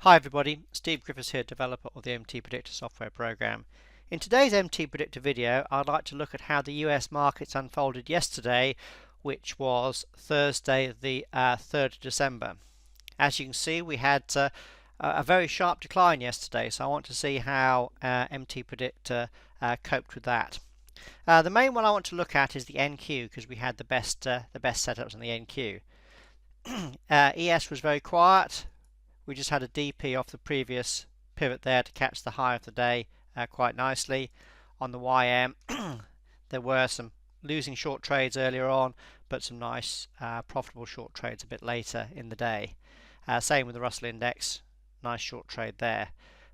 Hi everybody, Steve Griffiths here, developer of the MTPredictor software program. In today's MTPredictor video, I'd like to look at how the US markets unfolded yesterday, which was Thursday the 3rd of December. As you can see, we had a very sharp decline yesterday, so I want to see how MTPredictor coped with that. The main one I want to look at is the NQ, because we had the best setups on the NQ. ES was very quiet. We just had a DP off the previous pivot there to catch the high of the day quite nicely. On the YM, there were some losing short trades earlier on, but some nice profitable short trades a bit later in the day. Same with the Russell Index, nice short trade there.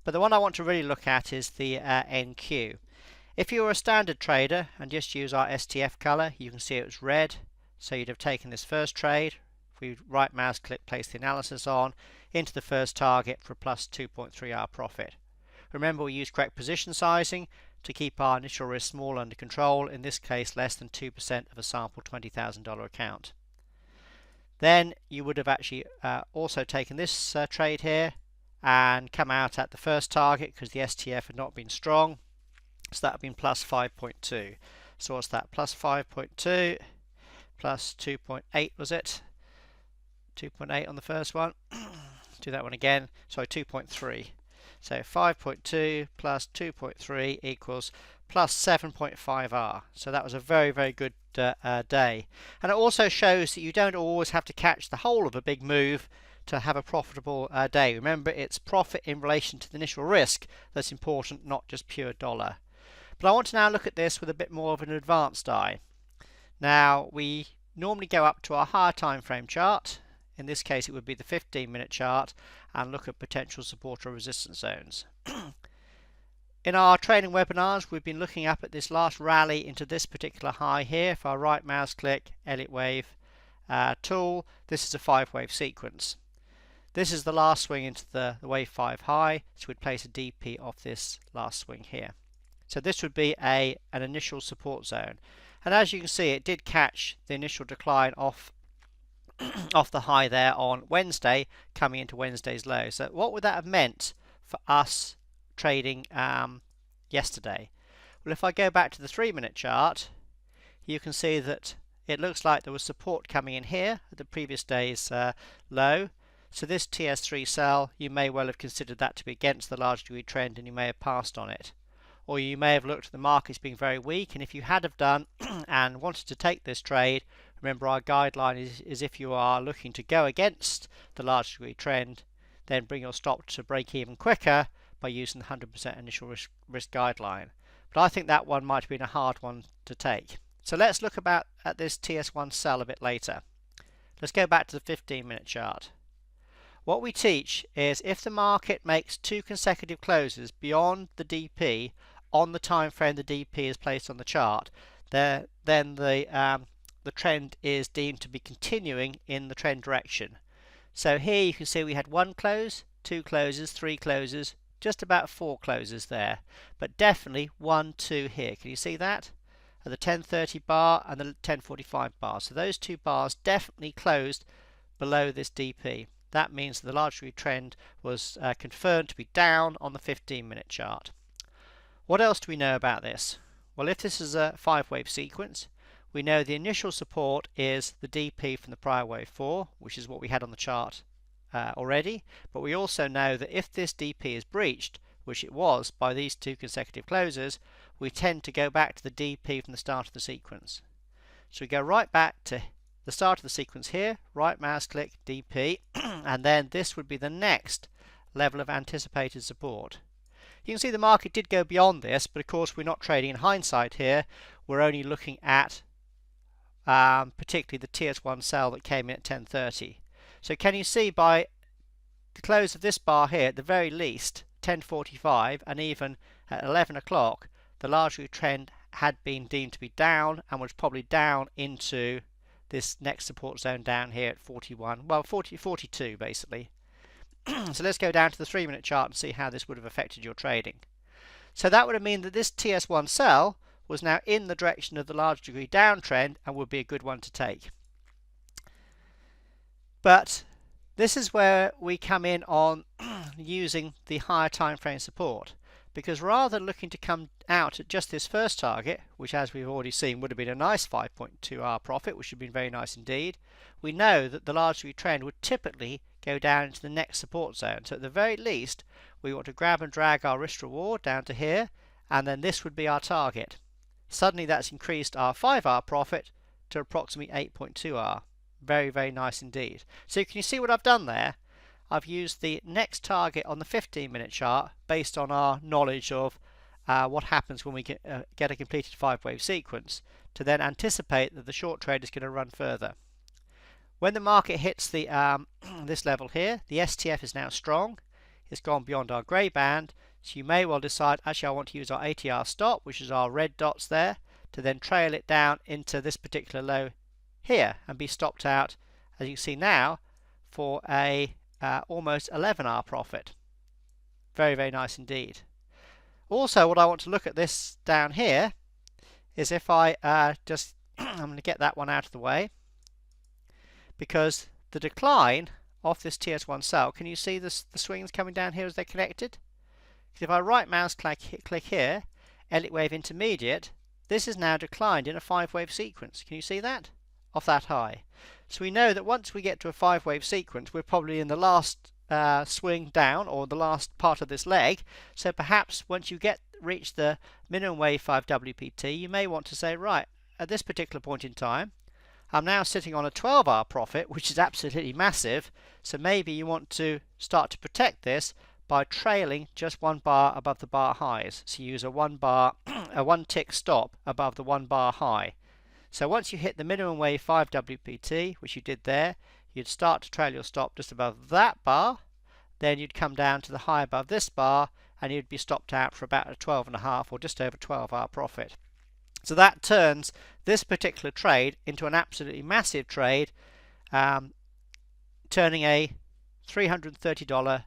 But the one I want to really look at is the NQ. If you were a standard trader and just use our STF color, you can see it was red, so you'd have taken this first trade. If we right mouse click, place the analysis on, into the first target for a plus 2.3 hour profit. Remember, we use correct position sizing to keep our initial risk small under control, in this case less than 2% of a sample $20,000 account. Then you would have actually also taken this trade here and come out at the first target because the STF had not been strong, so that would have been plus 5.2. So what's that? Plus 5.2 plus 2.8 was it? 2.8 on the first one. Do that one again. Sorry, 2.3. So 5.2 plus 2.3 equals plus 7.5R. So that was a very, very good day. And it also shows that you don't always have to catch the whole of a big move to have a profitable day. Remember, it's profit in relation to the initial risk that's important, not just pure dollar. But I want to now look at this with a bit more of an advanced eye. Now, we normally go up to our higher time frame chart. In this case, it would be the 15-minute chart, and look at potential support or resistance zones. In our training webinars, we've been looking up at this last rally into this particular high here. If I right mouse click, Elliott wave tool, this is a 5-wave sequence. This is the last swing into the wave 5 high, so we'd place a DP off this last swing here. So this would be an initial support zone. And as you can see, it did catch the initial decline off the high there on Wednesday, coming into Wednesday's low. So what would that have meant for us trading yesterday? Well, if I go back to the 3-minute chart, you can see that it looks like there was support coming in here at the previous day's low. So this TS3 sell, you may well have considered that to be against the large degree trend, and you may have passed on it. Or you may have looked at the markets being very weak, and if you had have done and wanted to take this trade, remember our guideline is if you are looking to go against the large degree trend, then bring your stop to break even quicker by using the 100% initial risk guideline. But I think that one might have been a hard one to take. So let's look at this TS1 sell a bit later. Let's go back to the 15-minute chart. What we teach is if the market makes 2 consecutive closes beyond the DP on the time frame the DP is placed on the chart, then the trend is deemed to be continuing in the trend direction. So here you can see we had 1 close, 2 closes, 3 closes, just about 4 closes there, but definitely 1, 2 here. Can you see that? At the 10:30 bar and the 10:45 bar. So those 2 bars definitely closed below this DP. That means the large degree trend was confirmed to be down on the 15-minute chart. What else do we know about this? Well, if this is a 5-wave sequence, we know the initial support is the DP from the prior wave 4, which is what we had on the chart already. But we also know that if this DP is breached, which it was by these 2 consecutive closes, we tend to go back to the DP from the start of the sequence. So we go right back to the start of the sequence here, right mouse click, DP, and then this would be the next level of anticipated support. You can see the market did go beyond this, but of course we're not trading in hindsight here. We're only looking at particularly the TS1 sell that came in at 10:30. So can you see by the close of this bar here, at the very least 10:45 and even at 11 o'clock, the large trend had been deemed to be down and was probably down into this next support zone down here at 41, well 42 basically. So let's go down to the 3-minute chart and see how this would have affected your trading. So that would have meant that this TS1 sell was now in the direction of the large degree downtrend and would be a good one to take. But This is where we come in on using the higher time frame support, because rather than looking to come out at just this first target, which as we've already seen would have been a nice 5.2R profit, which would have been very nice indeed, we know that the large degree trend would typically go down into the next support zone. So at the very least we want to grab and drag our risk reward down to here, and then this would be our target. Suddenly that's increased our 5R profit to approximately 8.2R. Very, very nice indeed. So can you see what I've done there? I've used the next target on the 15-minute chart based on our knowledge of what happens when we get a completed 5-wave sequence to then anticipate that the short trade is going to run further. When the market hits the this level here, the STF is now strong. It's gone beyond our grey band, so you may well decide, actually I want to use our ATR stop, which is our red dots there, to then trail it down into this particular low here and be stopped out, as you can see now, for a almost 11R profit. Very, very nice indeed. Also, what I want to look at this down here is if I I'm going to get that one out of the way, because the decline of this TS1 cell, can you see the swings coming down here as they're connected? If I right mouse click here, Elliott wave intermediate, this is now declined in a 5-wave sequence. Can you see that? Off that high. So we know that once we get to a 5-wave sequence, we're probably in the last swing down, or the last part of this leg. So perhaps once you reach the minimum wave 5 WPT, you may want to say, right, at this particular point in time, I'm now sitting on a 12R profit, which is absolutely massive. So maybe you want to start to protect this by trailing just 1 bar above the bar highs. So you use a 1 tick stop above the 1 bar high. So once you hit the minimum wave 5 WPT, which you did there, you'd start to trail your stop just above that bar. Then you'd come down to the high above this bar, and you'd be stopped out for about a 12.5 or just over 12R profit. So that turns this particular trade into an absolutely massive trade, turning a $330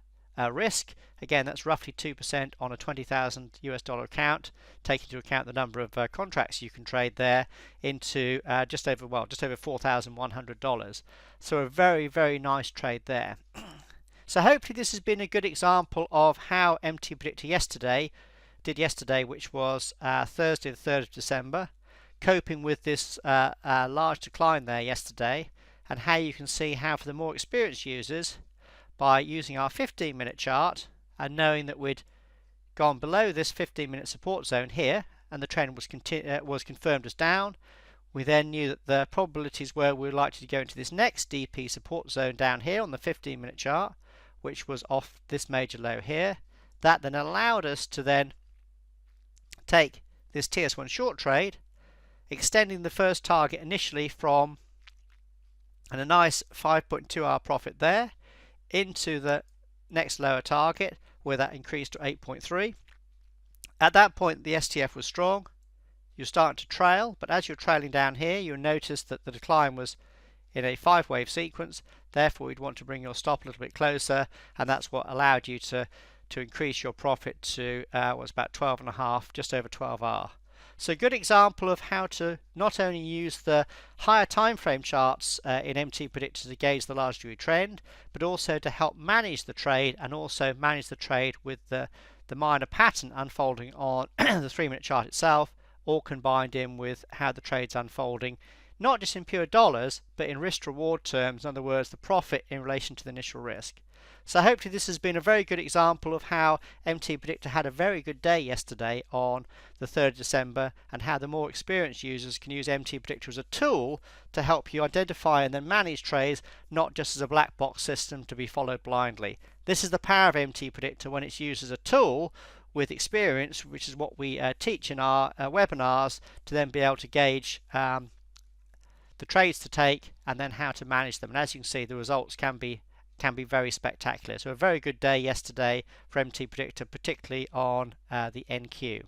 risk. Again, that's roughly 2% on a $20,000 account, taking into account the number of contracts you can trade there, into just over $4,100. So a very, very nice trade there. So hopefully this has been a good example of how MTPredictor did yesterday, which was Thursday the 3rd of December, coping with this large decline there yesterday, and how you can see how for the more experienced users, by using our 15-minute chart and knowing that we'd gone below this 15-minute support zone here and the trend was confirmed as down, we then knew that the probabilities were we were likely to go into this next DP support zone down here on the 15-minute chart, which was off this major low here. That then allowed us to then take this TS1 short trade, extending the first target initially from a nice 5.2R profit there into the next lower target, where that increased to 8.3. At that point the STF was strong. You're starting to trail, but as you're trailing down here, you'll notice that the decline was in a 5-wave sequence. Therefore you'd want to bring your stop a little bit closer, and that's what allowed you to increase your profit to was about 12.5, just over 12R. So a good example of how to not only use the higher time frame charts in MTPredictor to gauge the large degree trend, but also to help manage the trade, and also manage the trade with the minor pattern unfolding on the 3-minute chart itself, all combined in with how the trade's unfolding, not just in pure dollars, but in risk reward terms, in other words, the profit in relation to the initial risk. So hopefully this has been a very good example of how MTPredictor had a very good day yesterday on the 3rd of December, and how the more experienced users can use MTPredictor as a tool to help you identify and then manage trades, not just as a black box system to be followed blindly. This is the power of MTPredictor when it's used as a tool with experience, which is what we teach in our webinars, to then be able to gauge the trades to take and then how to manage them. And as you can see, the results can be very spectacular. So a very good day yesterday for MTPredictor, particularly on the NQ.